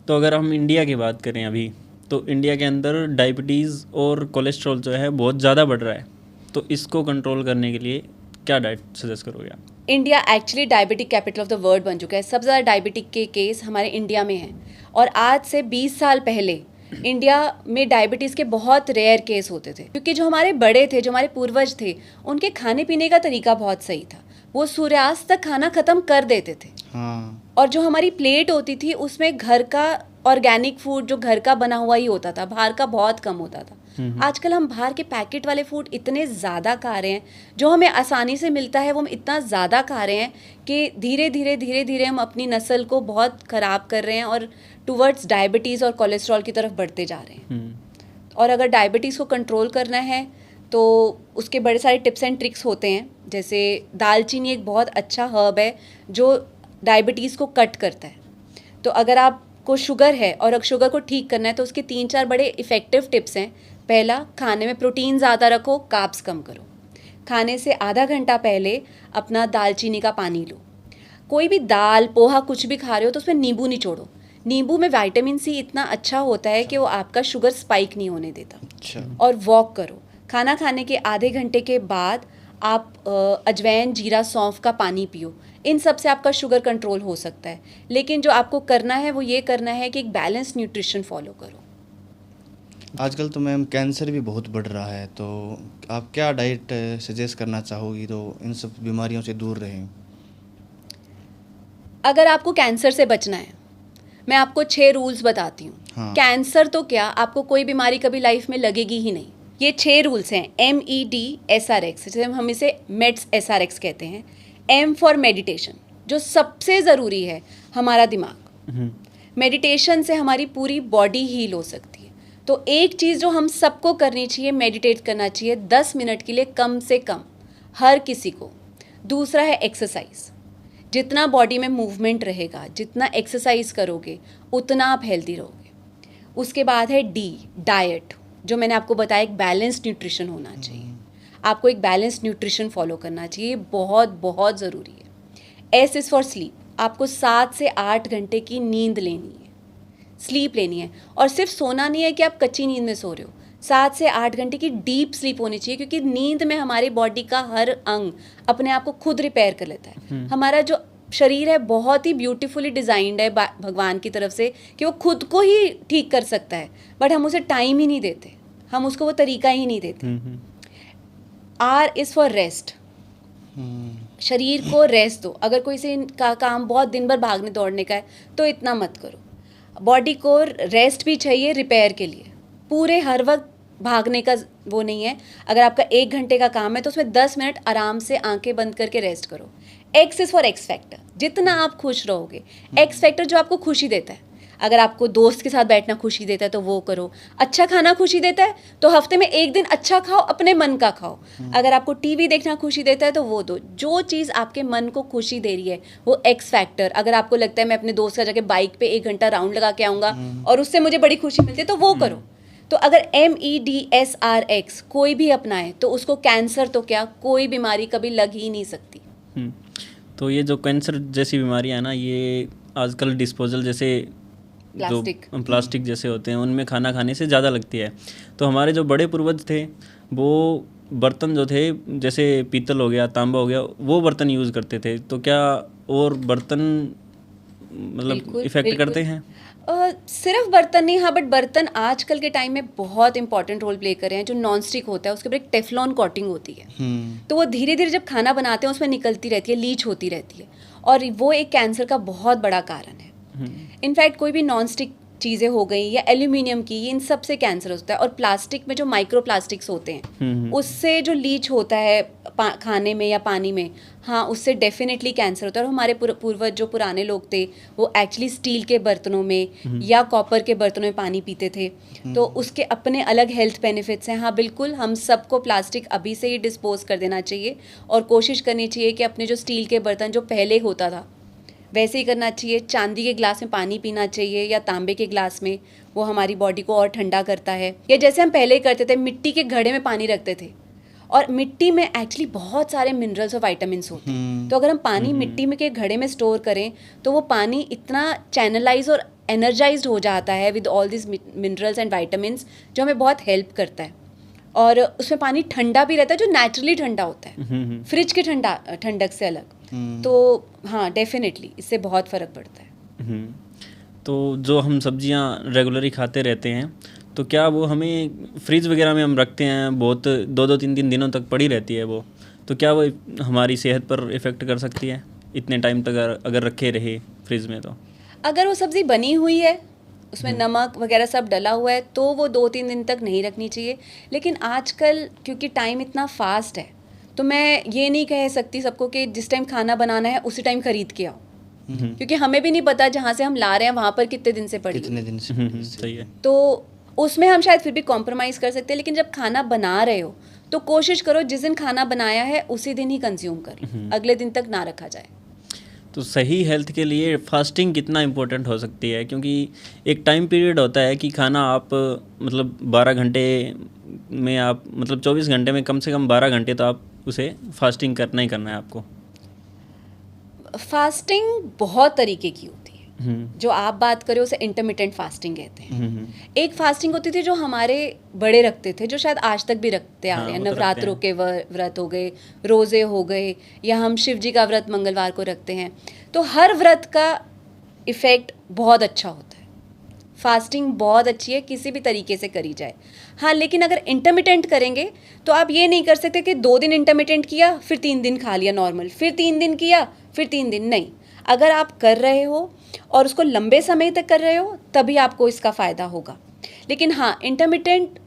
तो अगर हम इंडिया की बात करें अभी, तो इंडिया के अंदर डायबिटीज़ और कोलेस्ट्रॉल जो है बहुत ज़्यादा बढ़ रहा है, तो इसको कंट्रोल करने के लिए क्या डाइट सजेस्ट करोगे आप? India actually diabetic capital of the world बन चुका है। सबसे ज़्यादा डायबिटिक के केस हमारे इंडिया में हैं, और आज से 20 साल पहले इंडिया में डायबिटीज़ के बहुत रेयर केस होते थे, क्योंकि जो हमारे बड़े थे, जो हमारे पूर्वज थे, उनके खाने पीने का तरीका बहुत सही था। वो सूर्यास्त तक खाना ख़त्म कर देते थे। हाँ। और जो हमारी प्लेट होती थी उसमें घर का ऑर्गेनिक फूड, जो घर का बना हुआ ही होता था, बाहर का बहुत कम होता था। आजकल हम बाहर के पैकेट वाले फूड इतने ज़्यादा खा रहे हैं, जो हमें आसानी से मिलता है वो हम इतना ज़्यादा खा रहे हैं कि धीरे धीरे हम अपनी नस्ल को बहुत ख़राब कर रहे हैं और टुवर्ड्स डायबिटीज़ और कोलेस्ट्रॉल की तरफ बढ़ते जा रहे हैं। और अगर डायबिटीज़ को कंट्रोल करना है तो उसके बड़े सारे टिप्स एंड ट्रिक्स होते हैं। जैसे दालचीनी एक बहुत अच्छा हर्ब है जो डायबिटीज़ को कट करता है। तो अगर आपको शुगर है और अगर शुगर को ठीक करना है तो उसके 3-4 बड़े इफ़ेक्टिव टिप्स हैं। पहला, खाने में प्रोटीन ज़्यादा रखो, कार्ब्स कम करो। खाने से आधा घंटा पहले अपना दालचीनी का पानी लो। कोई भी दाल, पोहा कुछ भी खा रहे हो तो उसमें नींबू निचोड़ो। नींबू में विटामिन सी इतना अच्छा होता है कि वो आपका शुगर स्पाइक नहीं होने देता। अच्छा। और वॉक करो। खाना खाने के आधे घंटे के बाद आप अजवाइन, जीरा, सौंफ का पानी पियो। इन सब से आपका शुगर कंट्रोल हो सकता है। लेकिन जो आपको करना है वो ये करना है कि एक बैलेंस न्यूट्रिशन फॉलो करो। आजकल तो मैम कैंसर भी बहुत बढ़ रहा है, तो आप क्या डाइट सजेस्ट करना चाहोगी तो इन सब बीमारियों से दूर रहें? अगर आपको कैंसर से बचना है, मैं आपको 6 रूल्स बताती हूँ। हाँ। कैंसर तो क्या, आपको कोई बीमारी कभी लाइफ में लगेगी ही नहीं। ये 6 रूल्स हैं। MEDSRX, जैसे हम इसे मेड्स SRX कहते हैं। M फॉर मेडिटेशन, जो सबसे ज़रूरी है, हमारा दिमाग। मेडिटेशन से हमारी पूरी बॉडी हील हो सकती है। तो एक चीज़ जो हम सबको करनी चाहिए, मेडिटेट करना चाहिए 10 मिनट के लिए कम से कम, हर किसी को। दूसरा है एक्सरसाइज। जितना बॉडी में मूवमेंट रहेगा, जितना एक्सरसाइज करोगे, उतना आप हेल्दी रहोगे। उसके बाद है D, डाइट, जो मैंने आपको बताया, एक बैलेंस्ड न्यूट्रिशन होना चाहिए। आपको एक बैलेंस्ड न्यूट्रिशन फॉलो करना चाहिए, बहुत बहुत ज़रूरी है। S इज़ फॉर स्लीप, आपको 7 से 8 घंटे की नींद लेनी है, स्लीप लेनी है। और सिर्फ सोना नहीं है कि आप कच्ची नींद में सो रहे हो, 7 से 8 घंटे की डीप स्लीप होनी चाहिए, क्योंकि नींद में हमारी बॉडी का हर अंग अपने आप को खुद रिपेयर कर लेता है। हमारा जो शरीर है बहुत ही ब्यूटीफुली डिज़ाइंड है भगवान की तरफ से कि वो खुद को ही ठीक कर सकता है, बट हम उसे टाइम ही नहीं देते, हम उसको वो तरीका ही नहीं देते। R इज़ फॉर रेस्ट, शरीर को रेस्ट दो। अगर कोई से का काम बहुत दिन भर भागने दौड़ने का है तो इतना मत करो। बॉडी को रेस्ट भी चाहिए रिपेयर के लिए। पूरे हर वक्त भागने का वो नहीं है। अगर आपका 1 घंटे का काम है तो उसमें 10 मिनट आराम से आंखें बंद करके रेस्ट करो। X is for x factor, जितना आप खुश रहोगे। एक्स फैक्टर जो आपको खुशी देता है। अगर आपको दोस्त के साथ बैठना खुशी देता है तो वो करो। अच्छा खाना खुशी देता है तो हफ्ते में 1 दिन अच्छा खाओ, अपने मन का खाओ। अगर आपको टीवी देखना खुशी देता है तो वो दो। जो चीज़ आपके मन को खुशी दे रही है वो एक्स फैक्टर। अगर आपको लगता है मैं अपने दोस्त का जाके बाइक पे 1 घंटा राउंड लगा के आऊँगा और उससे मुझे बड़ी खुशी मिलती है तो वो करो। तो अगर MEDSRX कोई भी अपनाए तो उसको कैंसर तो क्या, कोई बीमारी कभी लग ही नहीं सकती। तो ये जो कैंसर जैसी बीमारियां हैं ना, ये आजकल डिस्पोजल जैसे जो प्लास्टिक जैसे होते हैं उनमें खाना खाने से ज़्यादा लगती है। तो हमारे जो बड़े पूर्वज थे वो बर्तन जो थे, जैसे पीतल हो गया, तांबा हो गया, वो बर्तन यूज़ करते थे। तो क्या और बर्तन मतलब इफ़ेक्ट करते हैं? सिर्फ बर्तन नहीं, हाँ, बट बर्तन आजकल के टाइम में बहुत इंपॉर्टेंट रोल प्ले कर रहे हैं। जो नॉन स्टिक होता है उसके ऊपर एक टेफ्लॉन कोटिंग होती है, तो वो धीरे धीरे जब खाना बनाते हैं उसमें निकलती रहती है, लीच होती रहती है, और वो एक कैंसर का बहुत बड़ा कारण है। इनफैक्ट कोई भी नॉन स्टिक चीज़ें हो गई या एल्यूमिनियम की, इन सब से कैंसर होता है। और प्लास्टिक में जो माइक्रो प्लास्टिक्स होते हैं उससे जो लीच होता है खाने में या पानी में, हाँ, उससे डेफिनेटली कैंसर होता है। और हमारे पूर्वज जो पुराने लोग थे वो एक्चुअली स्टील के बर्तनों में या कॉपर के बर्तनों में पानी पीते थे, तो उसके अपने अलग हेल्थ बेनिफिट्स हैं। हाँ बिल्कुल, हम सबको प्लास्टिक अभी से ही डिस्पोज कर देना चाहिए और कोशिश करनी चाहिए कि अपने जो स्टील के बर्तन जो पहले होता था वैसे ही करना चाहिए। चांदी के गिलास में पानी पीना चाहिए या तांबे के गिलास में, वो हमारी बॉडी को और ठंडा करता है। या जैसे हम पहले करते थे, मिट्टी के घड़े में पानी रखते थे, और मिट्टी में एक्चुअली बहुत सारे मिनरल्स और विटामिन्स होते हैं। तो अगर हम पानी मिट्टी में के घड़े में स्टोर करें तो वो पानी इतना चैनलाइज और एनर्जाइज्ड हो जाता है with all this minerals and vitamins, जो हमें बहुत हेल्प करता है। और उसमें पानी ठंडा भी रहता है, जो नेचुरली ठंडा होता है, फ्रिज के ठंडक से अलग। तो हाँ, डेफिनेटली इससे बहुत फ़र्क पड़ता है। तो जो हम सब्जियां रेगुलरली खाते रहते हैं, तो क्या वो हमें फ्रिज वगैरह में हम रखते हैं, बहुत 2-3 दिनों तक पड़ी रहती है वो, तो क्या वो हमारी सेहत पर इफ़ेक्ट कर सकती है इतने टाइम तक अगर रखे रहे फ्रिज में? तो अगर वो सब्ज़ी बनी हुई है, उसमें नमक वगैरह सब डला हुआ है, तो वो 2-3 दिन तक नहीं रखनी चाहिए। लेकिन आजकल क्योंकि टाइम इतना फास्ट है, तो मैं ये नहीं कह सकती सबको कि जिस टाइम खाना बनाना है उसी टाइम खरीद के आओ, क्योंकि हमें भी नहीं पता जहाँ से हम ला रहे हैं वहाँ पर कितने दिन से पड़ी, सही है। तो उसमें हम शायद फिर भी कॉम्प्रोमाइज़ कर सकते हैं। लेकिन जब खाना बना रहे हो तो कोशिश करो जिस दिन खाना बनाया है उसी दिन ही कंज्यूम कर, अगले दिन तक ना रखा जाए। तो सही हेल्थ के लिए फास्टिंग कितना इम्पोर्टेंट हो सकती है? क्योंकि एक टाइम पीरियड होता है कि खाना आप मतलब 12 घंटे में आप मतलब 24 घंटे में कम से कम 12 घंटे तो आप उसे फास्टिंग करना ही करना है आपको। फास्टिंग बहुत तरीके की होती है। जो आप बात करें उसे इंटरमिटेंट फास्टिंग कहते हैं। एक फास्टिंग होती थी जो हमारे बड़े रखते थे, जो शायद आज तक भी रखते आ रहे हैं। वो तो नवरात्रों के व्रत हो गए, रोज़े हो गए, या हम शिव जी का व्रत मंगलवार को रखते हैं। तो हर व्रत का इफ़ेक्ट बहुत अच्छा होता है। फास्टिंग बहुत अच्छी है, किसी भी तरीके से करी जाए। हाँ, लेकिन अगर इंटरमिटेंट करेंगे तो आप ये नहीं कर सकते कि 2 दिन इंटरमिटेंट किया फिर 3 दिन खा लिया नॉर्मल, फिर 3 दिन किया फिर 3 दिन नहीं। अगर आप कर रहे हो और उसको लंबे समय तक कर रहे हो तभी आपको इसका फ़ायदा होगा। लेकिन हाँ, इंटरमिटेंट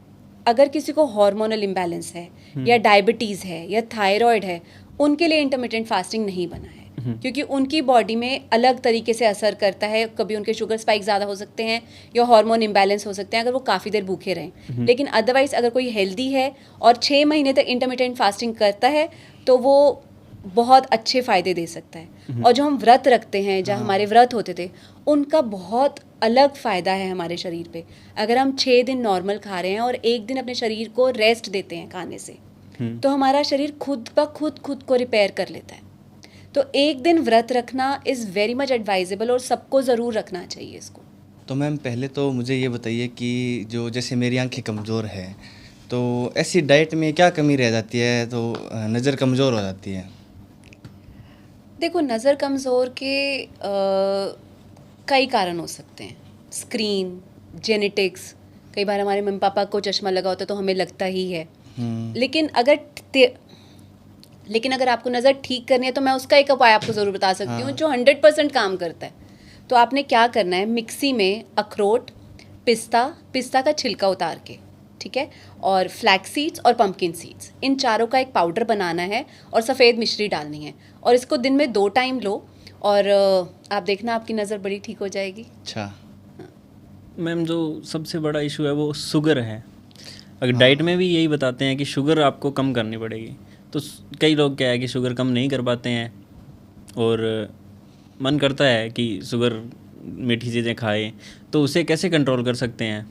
अगर किसी को हार्मोनल इम्बैलेंस है या डायबिटीज़ है या थायराइड है, उनके लिए इंटरमिटेंट फास्टिंग नहीं बना है, क्योंकि उनकी बॉडी में अलग तरीके से असर करता है। कभी उनके शुगर स्पाइक ज़्यादा हो सकते हैं या हार्मोन इम्बैलेंस हो सकते हैं अगर वो काफ़ी देर भूखे रहें। लेकिन अदरवाइज़ अगर कोई हेल्दी है और 6 महीने तक इंटरमिटेंट फास्टिंग करता है तो वो बहुत अच्छे फ़ायदे दे सकता है। और जो हम व्रत रखते हैं, जहाँ हमारे व्रत होते थे, उनका बहुत अलग फ़ायदा है हमारे शरीर पे। अगर हम 6 दिन नॉर्मल खा रहे हैं और 1 दिन अपने शरीर को रेस्ट देते हैं खाने से, तो हमारा शरीर खुद को रिपेयर कर लेता है। तो 1 दिन व्रत रखना इज़ वेरी मच एडवाइजेबल और सबको ज़रूर रखना चाहिए इसको। तो मैम पहले तो मुझे ये बताइए कि जो जैसे मेरी आंखें कमज़ोर है, तो ऐसी डाइट में क्या कमी रह जाती है तो नज़र कमज़ोर हो जाती है? देखो, नज़र कमज़ोर के कई कारण हो सकते हैं। स्क्रीन, जेनेटिक्स, कई बार हमारे मम्मी पापा को चश्मा लगा होता है तो हमें लगता ही है। लेकिन अगर आपको नज़र ठीक करनी है तो मैं उसका एक उपाय आपको ज़रूर बता सकती हूँ जो 100% काम करता है। तो आपने क्या करना है, मिक्सी में अखरोट, पिस्ता का छिलका उतार के, ठीक है, और फ्लैक्स सीड्स और पंपकिन सीड्स, इन चारों का एक पाउडर बनाना है और सफ़ेद मिश्री डालनी है और इसको दिन में 2 टाइम लो और आप देखना आपकी नज़र बड़ी ठीक हो जाएगी। अच्छा मैम, जो सबसे बड़ा इशू है वो शुगर है। अगर डाइट में भी यही बताते हैं कि शुगर आपको कम करनी पड़ेगी, तो कई लोग क्या है कि शुगर कम नहीं कर पाते हैं और मन करता है कि शुगर मीठी चीज़ें खाएं, तो उसे कैसे कंट्रोल कर सकते हैं?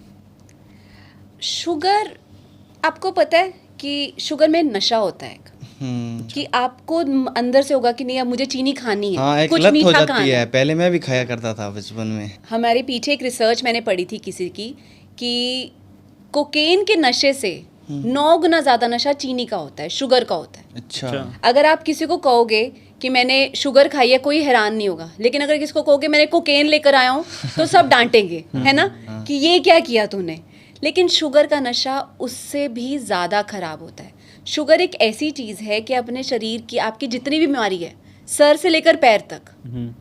शुगर, आपको पता है कि शुगर में नशा होता है कि आपको अंदर से होगा कि नहीं अब मुझे चीनी खानी है। हाँ, एक कुछ लत मीठा हो जाती खाना है। पहले मैं भी खाया करता था बचपन में। हमारे पीछे एक रिसर्च मैंने पढ़ी थी किसी की कि कोकेन के नशे से 9 गुना ज़्यादा नशा चीनी का होता है, शुगर का होता है। अच्छा। अगर आप किसी को कहोगे कि मैंने शुगर खाई है, कोई हैरान नहीं होगा। लेकिन अगर किसी को कहोगे मैंने कोकेन लेकर आया हूँ तो सब डांटेंगे, है ना, कि ये क्या किया तूने। लेकिन शुगर का नशा उससे भी ज़्यादा खराब होता है। शुगर एक ऐसी चीज़ है कि अपने शरीर की आपकी जितनी भी बीमारी है, सर से लेकर पैर तक,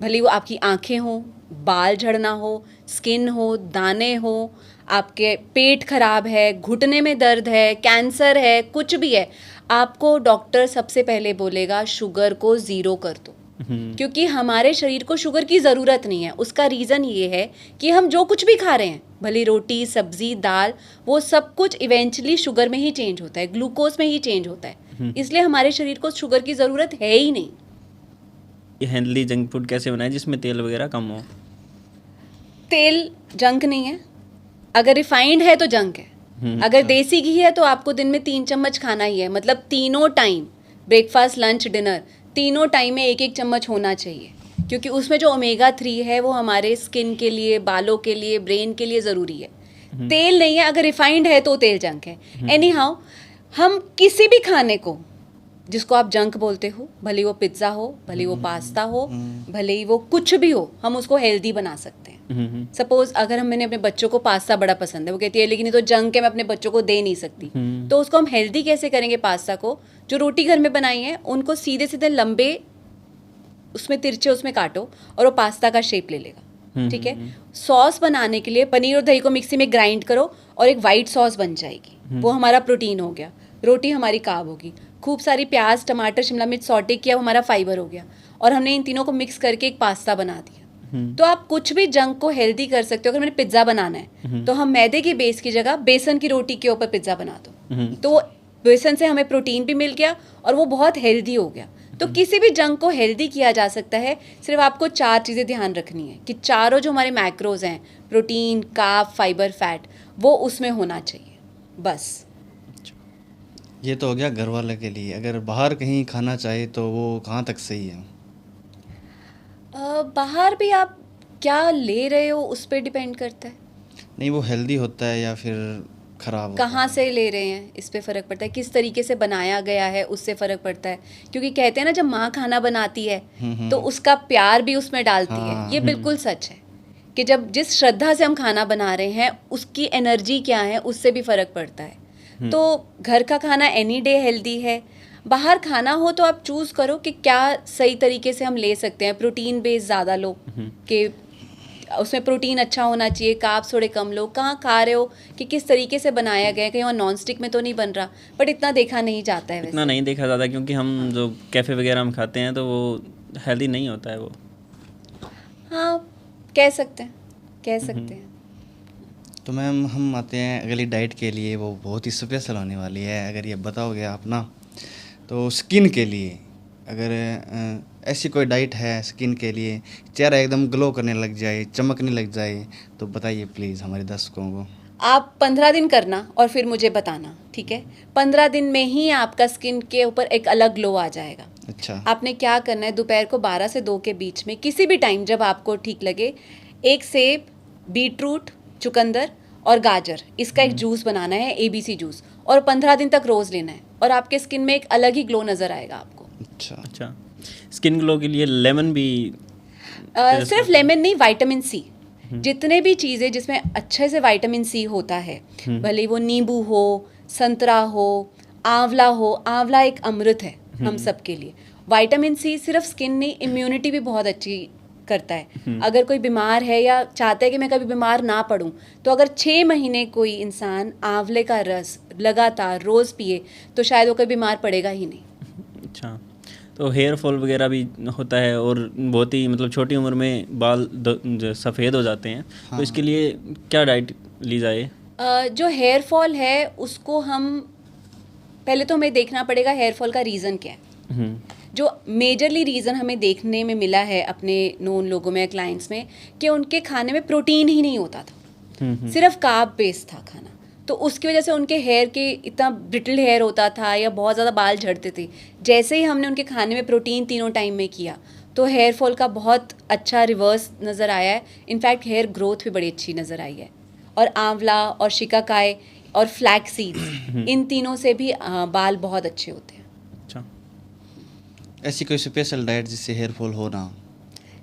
भले वो आपकी आंखें हो, बाल झड़ना हो, स्किन हो, दाने हो, आपके पेट खराब है, घुटने में दर्द है, कैंसर है, कुछ भी है, आपको डॉक्टर सबसे पहले बोलेगा शुगर को 0 कर दो। क्योंकि हमारे शरीर को शुगर की ज़रूरत नहीं है। उसका रीज़न ये है कि हम जो कुछ भी खा रहे हैं, भले रोटी, सब्जी, दाल, वो सब कुछ इवेंचुअली शुगर में ही चेंज होता है, ग्लूकोज में ही चेंज होता है। इसलिए हमारे शरीर को शुगर की ज़रूरत है ही नहीं। ये हेल्दी जंक फूड कैसे बनाए जिसमें तेल वगैरह कम हो? तेल जंक नहीं है, अगर रिफाइंड है तो जंक है। अगर देसी घी है तो आपको दिन में 3 चम्मच खाना ही है, मतलब तीनों टाइम, ब्रेकफास्ट, लंच, डिनर, तीनों टाइम में 1-1 चम्मच होना चाहिए। क्योंकि उसमें जो ओमेगा 3 है वो हमारे स्किन के लिए, बालों के लिए, ब्रेन के लिए ज़रूरी है। तेल नहीं है, अगर रिफाइंड है तो तेल जंक है। एनी हाउ, हम किसी भी खाने को जिसको आप जंक बोलते हो, भले वो पिज्ज़ा हो, भले वो पास्ता हो, भले ही वो कुछ भी हो, हम उसको हेल्दी बना सकते हैं। सपोज अगर मैंने अपने बच्चों को पास्ता बड़ा पसंद है, वो कहती है लेकिन ये तो जंक है, मैं अपने बच्चों को दे नहीं सकती, तो उसको हम हेल्दी कैसे करेंगे? पास्ता को, जो रोटी घर में बनाई है उनको सीधे सीधे लंबे उसमें तिरछे उसमें काटो और वो पास्ता का शेप ले लेगा, ठीक है। सॉस बनाने के लिए पनीर और दही को मिक्सी में ग्राइंड करो और एक वाइट सॉस बन जाएगी, वो हमारा प्रोटीन हो गया। रोटी हमारी कार्ब होगी। खूब सारी प्याज, टमाटर, शिमला मिर्च सॉटे किया, वो हमारा फाइबर हो गया। और हमने इन तीनों को मिक्स करके एक पास्ता बना दिया। तो आप कुछ भी जंक को हेल्दी कर सकते हो। अगर मैंने पिज्ज़ा बनाना है तो हम मैदे के बेस की जगह बेसन की रोटी के ऊपर पिज्ज़ा बना दो, तो बेसन से हमें प्रोटीन भी मिल गया और वो बहुत हेल्दी हो गया। तो किसी भी जंक को हेल्दी किया जा सकता है। सिर्फ आपको 4 चीज़ें ध्यान रखनी है कि चारों जो हमारे मैक्रोज हैं, प्रोटीन, कार्ब, फाइबर, फैट, वो उसमें होना चाहिए, बस। ये तो हो गया घर वाले के लिए। अगर बाहर कहीं खाना चाहे तो वो कहाँ तक सही है? बाहर भी आप क्या ले रहे हो उस पर डिपेंड करता है, नहीं वो हेल्दी होता है या फिर खराब होता कहाँ से ले रहे हैं इस पे फ़र्क पड़ता है, किस तरीके से बनाया गया है उससे फ़र्क पड़ता है। क्योंकि कहते हैं ना, जब माँ खाना बनाती है तो उसका प्यार भी उसमें डालती है। ये बिल्कुल सच है कि जब जिस श्रद्धा से हम खाना बना रहे हैं उसकी एनर्जी क्या है उससे भी फ़र्क पड़ता है। तो घर का खाना एनी डे हेल्दी है। बाहर खाना हो तो आप चूज़ करो कि क्या सही तरीके से हम ले सकते हैं। प्रोटीन बेस ज़्यादा लो कि उसमें प्रोटीन अच्छा होना चाहिए, कार्ब्स थोड़े कम लो, कहाँ खा रहे हो कि किस तरीके से बनाया गया है, कहीं वहाँ नॉन स्टिक में तो नहीं बन रहा, बट इतना देखा नहीं जाता है। इतना नहीं देखा जाता क्योंकि हम जो कैफ़े वगैरह हम खाते हैं तो वो हेल्दी नहीं होता है वो। हाँ, कह सकते हैं। तो मैम हम आते हैं अगली डाइट के लिए, वो बहुत ही स्पेशल होने वाली है। अगर ये बताओगे आप ना, तो स्किन के लिए अगर ऐसी कोई डाइट है स्किन के लिए, चेहरा एकदम ग्लो करने लग जाए, चमकने लग जाए, तो बताइए प्लीज़ हमारे दर्शकों को। आप 15 दिन करना और फिर मुझे बताना, ठीक है। 15 दिन में ही आपका स्किन के ऊपर एक अलग ग्लो आ जाएगा। अच्छा। आपने क्या करना है, दोपहर को 12 से 2 के बीच में किसी भी टाइम जब आपको ठीक लगे, एक सेब, बीटरूट, चुकंदर और गाजर, इसका एक जूस बनाना है, ABC जूस, और 15 दिन तक रोज़ लेना है और आपके स्किन में एक अलग ही ग्लो नज़र आएगा आपको। अच्छा, स्किन ग्लो के लिए लेमन भी सिर्फ लेमन नहीं, विटामिन सी, जितने भी चीज़ें जिसमें अच्छे से विटामिन सी होता है, भले वो नींबू हो, संतरा हो, आंवला हो। आंवला एक अमृत है हम सब के लिए। विटामिन सी सिर्फ स्किन नहीं, इम्यूनिटी भी बहुत अच्छी करता है। अगर कोई बीमार है या चाहता है कि मैं कभी बीमार ना पड़ूं, तो अगर 6 महीने कोई इंसान आंवले का रस लगातार रोज़ पिए तो शायद वो कभी बीमार पड़ेगा ही नहीं। अच्छा, तो हेयर फॉल वगैरह भी होता है और बहुत ही मतलब छोटी उम्र में बाल सफ़ेद हो जाते हैं। हाँ। तो इसके लिए क्या डाइट ली जाए? जो हेयर फॉल है उसको हम पहले तो हमें देखना पड़ेगा हेयर फॉल का रीज़न क्या है। जो मेजरली रीज़न हमें देखने में मिला है अपने नोन लोगों में, क्लाइंट्स में, कि उनके खाने में प्रोटीन ही नहीं होता था, सिर्फ कार्ब बेस्ड था खाना। तो उसकी वजह से उनके हेयर के इतना ब्रिटल हेयर होता था या बहुत ज़्यादा बाल झड़ते थे। जैसे ही हमने उनके खाने में प्रोटीन तीनों टाइम में किया तो हेयर फॉल का बहुत अच्छा रिवर्स नज़र आया है। इनफैक्ट हेयर ग्रोथ भी बड़ी अच्छी नज़र आई है। और आंवला और शिकाकाई और फ्लैक्स सीड्स, इन तीनों से भी बाल बहुत अच्छे होते हैं। अच्छा, ऐसी कोई स्पेशल डाइट जिससे हेयर फॉल हो ना?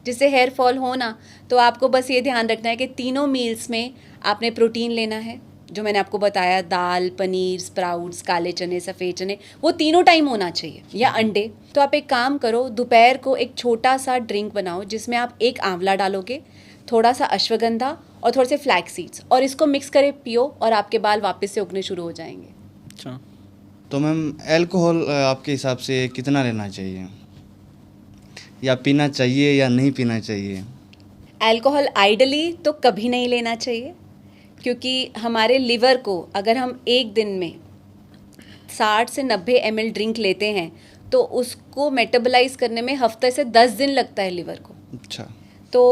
जिससे हेयर फॉल हो ना, तो आपको बस ये ध्यान रखना है कि तीनों मील्स में आपने प्रोटीन लेना है, जो मैंने आपको बताया, दाल, पनीर, स्प्राउट्स, काले चने, सफ़ेद चने, वो तीनों टाइम होना चाहिए, या अंडे। तो आप एक काम करो, दोपहर को एक छोटा सा ड्रिंक बनाओ जिसमें आप एक आंवला डालोगे, थोड़ा सा अश्वगंधा और थोड़े से फ्लैक्स सीड्स, और इसको मिक्स करके पियो और आपके बाल वापस से उगने शुरू हो जाएंगे। अच्छा, तो मैम अल्कोहल आपके हिसाब से कितना लेना चाहिए, या पीना चाहिए या नहीं पीना चाहिए? अल्कोहल आइडली तो कभी नहीं लेना चाहिए, क्योंकि हमारे लिवर को अगर हम एक दिन में 60 से 90 ml ड्रिंक लेते हैं तो उसको मेटाबोलाइज करने में हफ्ते से 10 दिन लगता है लिवर को। अच्छा। तो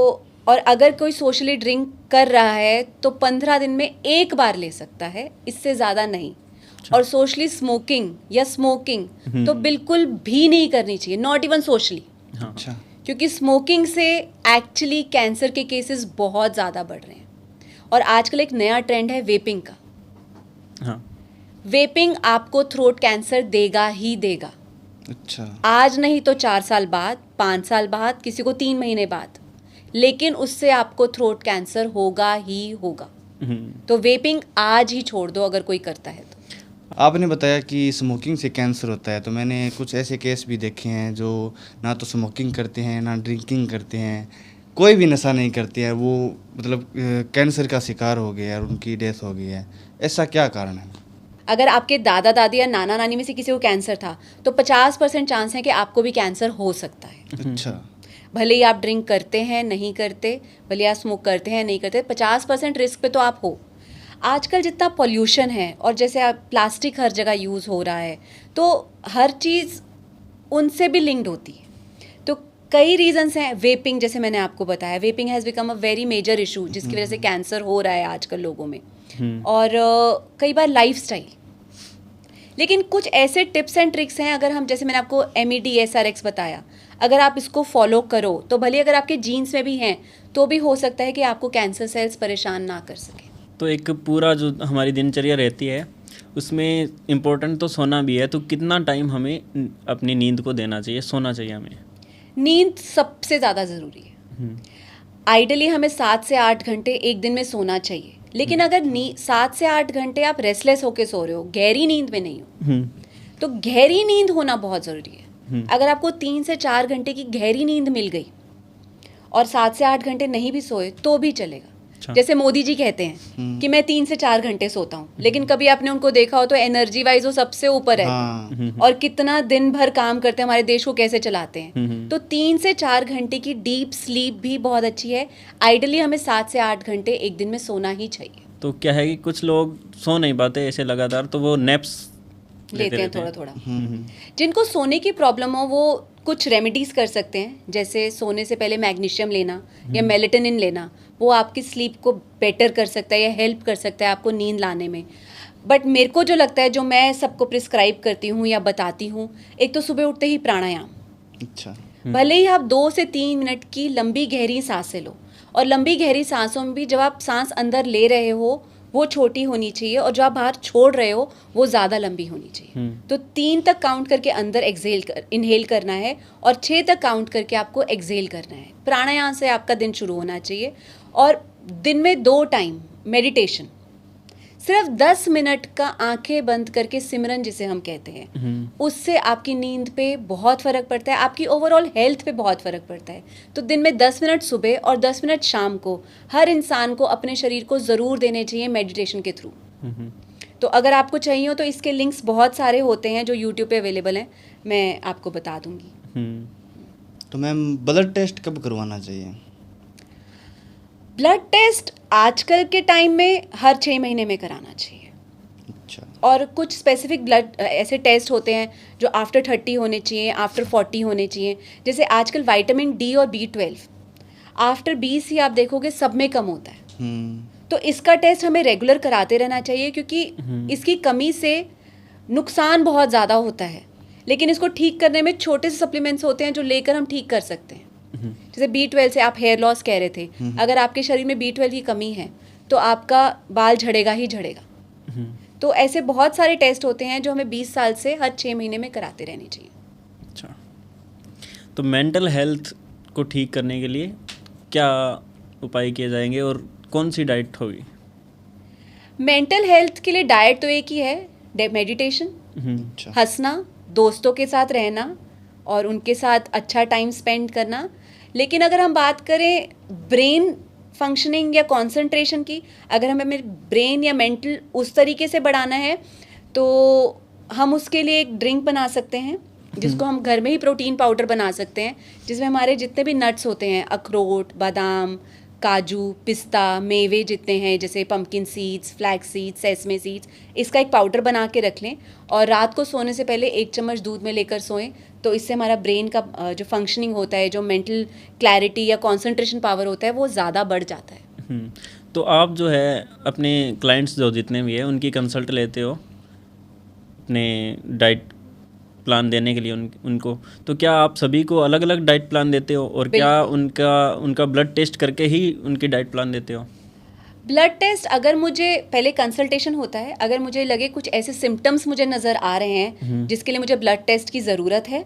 और अगर कोई सोशली ड्रिंक कर रहा है तो 15 दिन में एक बार ले सकता है, इससे ज़्यादा नहीं। और सोशली स्मोकिंग या स्मोकिंग तो बिल्कुल भी नहीं करनी चाहिए, नॉट इवन सोशली। हाँ, अच्छा। क्योंकि स्मोकिंग से एक्चुअली कैंसर के केसेस बहुत ज़्यादा बढ़ रहे हैं। और आजकल एक नया ट्रेंड है वेपिंग का। हाँ, वेपिंग आपको थ्रोट कैंसर देगा ही देगा। अच्छा। आज नहीं तो 4 साल बाद, 5 साल बाद, किसी को 3 महीने बाद, लेकिन उससे आपको थ्रोट कैंसर होगा ही होगा। तो वेपिंग आज ही छोड़ दो अगर कोई करता है तो। आपने बताया कि स्मोकिंग से कैंसर होता है, तो मैंने कुछ ऐसे केस भी देखे हैं जो ना तो स्मोकिंग करते हैं ना ड्रिंकिंग करते हैं, कोई भी नशा नहीं करते हैं, वो मतलब कैंसर का शिकार हो गया और उनकी डेथ हो गई है। ऐसा क्या कारण है? अगर आपके दादा दादी या नाना नानी में से किसी को कैंसर था तो 50% चांस है कि आपको भी कैंसर हो सकता है। अच्छा। भले ही आप ड्रिंक करते हैं नहीं करते, भले आप स्मोक करते हैं नहीं करते, 50% रिस्क पे तो आप हो। आजकल जितना पॉल्यूशन है और जैसे आप प्लास्टिक हर जगह यूज़ हो रहा है, तो हर चीज़ उनसे भी लिंक्ड होती है। तो कई रीजंस हैं। वेपिंग, जैसे मैंने आपको बताया, vaping has become a very major issue जिसकी वजह से कैंसर हो रहा है आजकल लोगों में। और कई बार लेकिन कुछ ऐसे टिप्स एंड ट्रिक्स हैं, अगर हम जैसे मैंने आपको MED/SRX बताया, अगर आप इसको फॉलो करो तो भले अगर आपके जीन्स में भी हैं तो भी हो सकता है कि आपको कैंसर सेल्स परेशान ना कर सके। तो एक पूरा जो हमारी दिनचर्या रहती है उसमें इम्पोर्टेंट तो सोना भी है, तो कितना टाइम हमें अपनी नींद को देना चाहिए, सोना चाहिए हमें? नींद सबसे ज़्यादा ज़रूरी है। आइडियली हमें 7 से 8 घंटे एक दिन में सोना चाहिए, लेकिन अगर 7 से 8 घंटे आप रेस्टलेस होके सो रहे हो, गहरी नींद में नहीं हो, तो गहरी नींद होना बहुत ज़रूरी है। अगर आपको 3 से 4 घंटे की गहरी नींद मिल गई और 7 से 8 घंटे नहीं भी सोए तो भी चलेगा। जैसे मोदी जी कहते हैं कि मैं 3 से 4 घंटे सोता हूँ, लेकिन कभी आपने उनको देखा हो तो एनर्जी वाइज वो सबसे ऊपर है और कितना दिन भर काम करते हैं, हमारे देश को कैसे चलाते हैं। तो 3 से 4 घंटे की डीप स्लीप भी बहुत अच्छी है। आइडियली हमें 7 से 8 घंटे एक दिन में सोना ही चाहिए। तो क्या है कि कुछ लोग सो नहीं पाते ऐसे लगातार, तो वो नैप्स लेते हैं थोड़ा थोड़ा। जिनको सोने की प्रॉब्लम हो वो कुछ रेमेडीज कर सकते हैं, जैसे सोने से पहले मैग्नीशियम लेना या मेलेटोनिन लेना, वो आपकी स्लीप को बेटर कर सकता है या हेल्प कर सकता है आपको नींद लाने में। बट मेरे को जो लगता है, जो मैं सबको प्रिस्क्राइब करती हूँ या बताती हूँ, एक तो सुबह उठते ही प्राणायाम। अच्छा। भले ही आप 2 से 3 मिनट की लंबी गहरी सांसें लो, और लंबी गहरी सांसों में भी जब आप सांस अंदर ले रहे हो वो छोटी होनी चाहिए और जो आप बाहर छोड़ रहे हो वो ज़्यादा लंबी होनी चाहिए। तो 3 तक काउंट करके अंदर इनहेल करना है और 6 तक काउंट करके आपको एक्सहेल करना है। प्राणायाम से आपका दिन शुरू होना चाहिए। और दिन में 2 टाइम मेडिटेशन, सिर्फ 10 मिनट का आंखें बंद करके सिमरन जिसे हम कहते हैं, उससे आपकी नींद पे बहुत फ़र्क पड़ता है, आपकी ओवरऑल हेल्थ पे बहुत फ़र्क पड़ता है। तो दिन में 10 मिनट सुबह और 10 मिनट शाम को हर इंसान को अपने शरीर को ज़रूर देने चाहिए मेडिटेशन के थ्रू। तो अगर आपको चाहिए हो तो इसके लिंक्स बहुत सारे होते हैं जो यूट्यूब पे अवेलेबल हैं, मैं आपको बता दूंगी। तो मैम ब्लड टेस्ट कब करवाना चाहिए? ब्लड टेस्ट आजकल के टाइम में हर 6 महीने में कराना चाहिए। अच्छा। और कुछ स्पेसिफिक ब्लड ऐसे टेस्ट होते हैं जो आफ्टर 30 होने चाहिए, आफ्टर 40 होने चाहिए। जैसे आजकल विटामिन D और B12 आफ्टर 20 ही आप देखोगे सब में कम होता है। तो इसका टेस्ट हमें रेगुलर कराते रहना चाहिए, क्योंकि इसकी कमी से नुकसान बहुत ज़्यादा होता है, लेकिन इसको ठीक करने में छोटे से सप्लीमेंट्स होते हैं जो लेकर हम ठीक कर सकते हैं। जैसे B12 से आप हेयर लॉस कह रहे थे, अगर आपके शरीर में B12 की कमी है तो आपका बाल झड़ेगा ही झड़ेगा। तो ऐसे बहुत सारे टेस्ट होते हैं जो हमें 20 साल से हर 6 महीने में कराते रहने चाहिए। अच्छा, तो मेंटल हेल्थ को ठीक करने के लिए क्या उपाय किए जाएंगे और कौन सी डाइट होगी? मेंटल हेल्थ के लिए डाइट तो एक ही है, मेडिटेशन, हंसना, दोस्तों के साथ रहना और उनके साथ अच्छा टाइम स्पेंड करना। लेकिन अगर हम बात करें ब्रेन फंक्शनिंग या कंसंट्रेशन की, अगर हमें ब्रेन या मेंटल उस तरीके से बढ़ाना है तो हम उसके लिए एक ड्रिंक बना सकते हैं, जिसको हम घर में ही प्रोटीन पाउडर बना सकते हैं, जिसमें हमारे जितने भी नट्स होते हैं, अखरोट, बादाम, काजू, पिस्ता, मेवे जितने हैं, जैसे pumpkin seeds, flax seeds, sesame seeds, इसका एक पाउडर बना के रख लें और रात को सोने से पहले 1 चम्मच दूध में लेकर सोएं। तो इससे हमारा ब्रेन का जो फंक्शनिंग होता है, जो मेंटल क्लैरिटी या कंसंट्रेशन पावर होता है, वो ज़्यादा बढ़ जाता है। तो आप जो है अपने क्लाइंट्स जो जितने भी हैं उनकी कंसल्ट लेते हो अपने डाइट प्लान देने के लिए उनको, तो क्या आप सभी को अलग अलग डाइट प्लान देते हो और क्या उनका ब्लड टेस्ट करके ही उनकी डाइट प्लान देते हो? ब्लड टेस्ट अगर मुझे पहले कंसल्टेशन होता है, अगर मुझे लगे कुछ ऐसे सिम्टम्स मुझे नज़र आ रहे हैं जिसके लिए मुझे ब्लड टेस्ट की ज़रूरत है,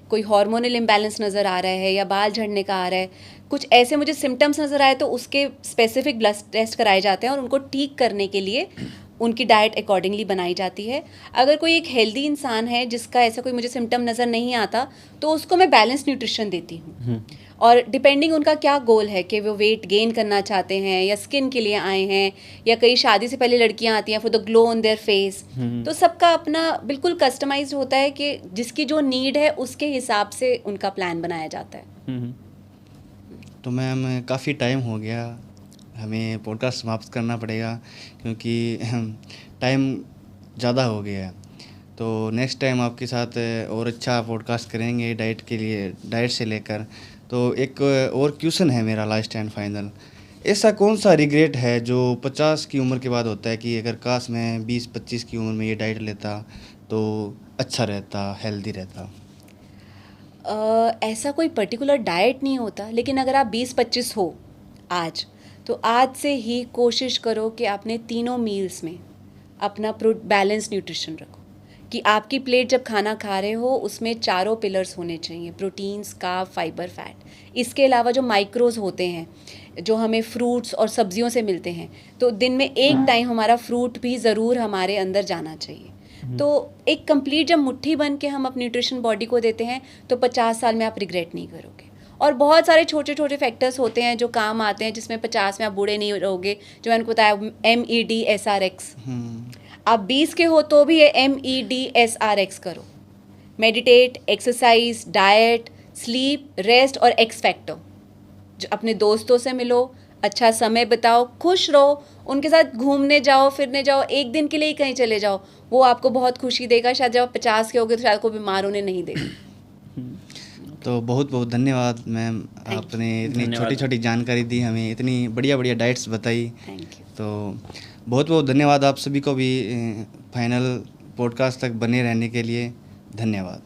कोई हार्मोनल इम्बैलेंस नज़र आ रहा है या बाल झड़ने का आ रहा है, कुछ ऐसे मुझे सिम्टम्स नज़र आए तो उसके स्पेसिफिक ब्लड टेस्ट कराए जाते हैं और उनको ठीक करने के लिए उनकी डाइट अकॉर्डिंगली बनाई जाती है। अगर कोई एक हेल्दी इंसान है जिसका ऐसा कोई मुझे सिम्टम नज़र नहीं आता तो उसको मैं बैलेंस न्यूट्रिशन देती हूँ। और डिपेंडिंग उनका क्या गोल है कि वो वेट गेन करना चाहते हैं या स्किन के लिए आए हैं, या कई शादी से पहले लड़कियां आती हैं for the glow on their face, तो सबका अपना बिल्कुल कस्टमाइज्ड होता है कि जिसकी जो नीड है उसके हिसाब से उनका प्लान बनाया जाता है। तो मैम काफ़ी टाइम हो गया, हमें पॉडकास्ट समाप्त करना पड़ेगा क्योंकि टाइम ज़्यादा हो गया है। तो नेक्स्ट टाइम आपके साथ और अच्छा पॉडकास्ट करेंगे डाइट के लिए, डाइट से लेकर। तो एक और क्वेश्चन है मेरा लास्ट एंड फाइनल, ऐसा कौन सा रिग्रेट है जो 50 की उम्र के बाद होता है कि अगर काश मैं 20-25 की उम्र में ये डाइट लेता तो अच्छा रहता, हेल्दी रहता? ऐसा कोई पर्टिकुलर डाइट नहीं होता, लेकिन अगर आप 20-25 हो आज, तो आज से ही कोशिश करो कि आपने तीनों मील्स में अपना बैलेंस न्यूट्रिशन रखो, कि आपकी प्लेट जब खाना खा रहे हो उसमें चारों पिलर्स होने चाहिए, प्रोटीन्स, कार्ब, फाइबर, फैट। इसके अलावा जो माइक्रोज होते हैं जो हमें फ्रूट्स और सब्जियों से मिलते हैं, तो दिन में एक टाइम हमारा फ्रूट भी ज़रूर हमारे अंदर जाना चाहिए। तो एक कंप्लीट जब मुट्ठी बन के हम अपनी न्यूट्रिशन बॉडी को देते हैं तो 50 साल में आप रिग्रेट नहीं करोगे। और बहुत सारे छोटे छोटे फैक्टर्स होते हैं जो काम आते हैं, जिसमें 50 में आप बूढ़े नहीं रहोगे, जो मैंने बताया MEDSRX। आप 20 के हो तो भी ये MEDSRX करो। Meditate, exercise, diet, sleep, rest और एक्स फैक्टर। जो अपने दोस्तों से मिलो, अच्छा समय बिताओ, खुश रहो, उनके साथ घूमने जाओ, फिरने जाओ, एक दिन के लिए ही कहीं चले जाओ, वो आपको बहुत खुशी देगा। शायद जब आप 50 के होगे तो शायद कोई बीमार होने नहीं देगा। तो बहुत बहुत धन्यवाद मैम, आपने इतनी धन्यवाद। छोटी छोटी जानकारी दी हमें, इतनी बढ़िया बढ़िया डाइट्स बताई। Thank you. तो बहुत बहुत धन्यवाद आप सभी को भी फाइनल पॉडकास्ट तक बने रहने के लिए। धन्यवाद।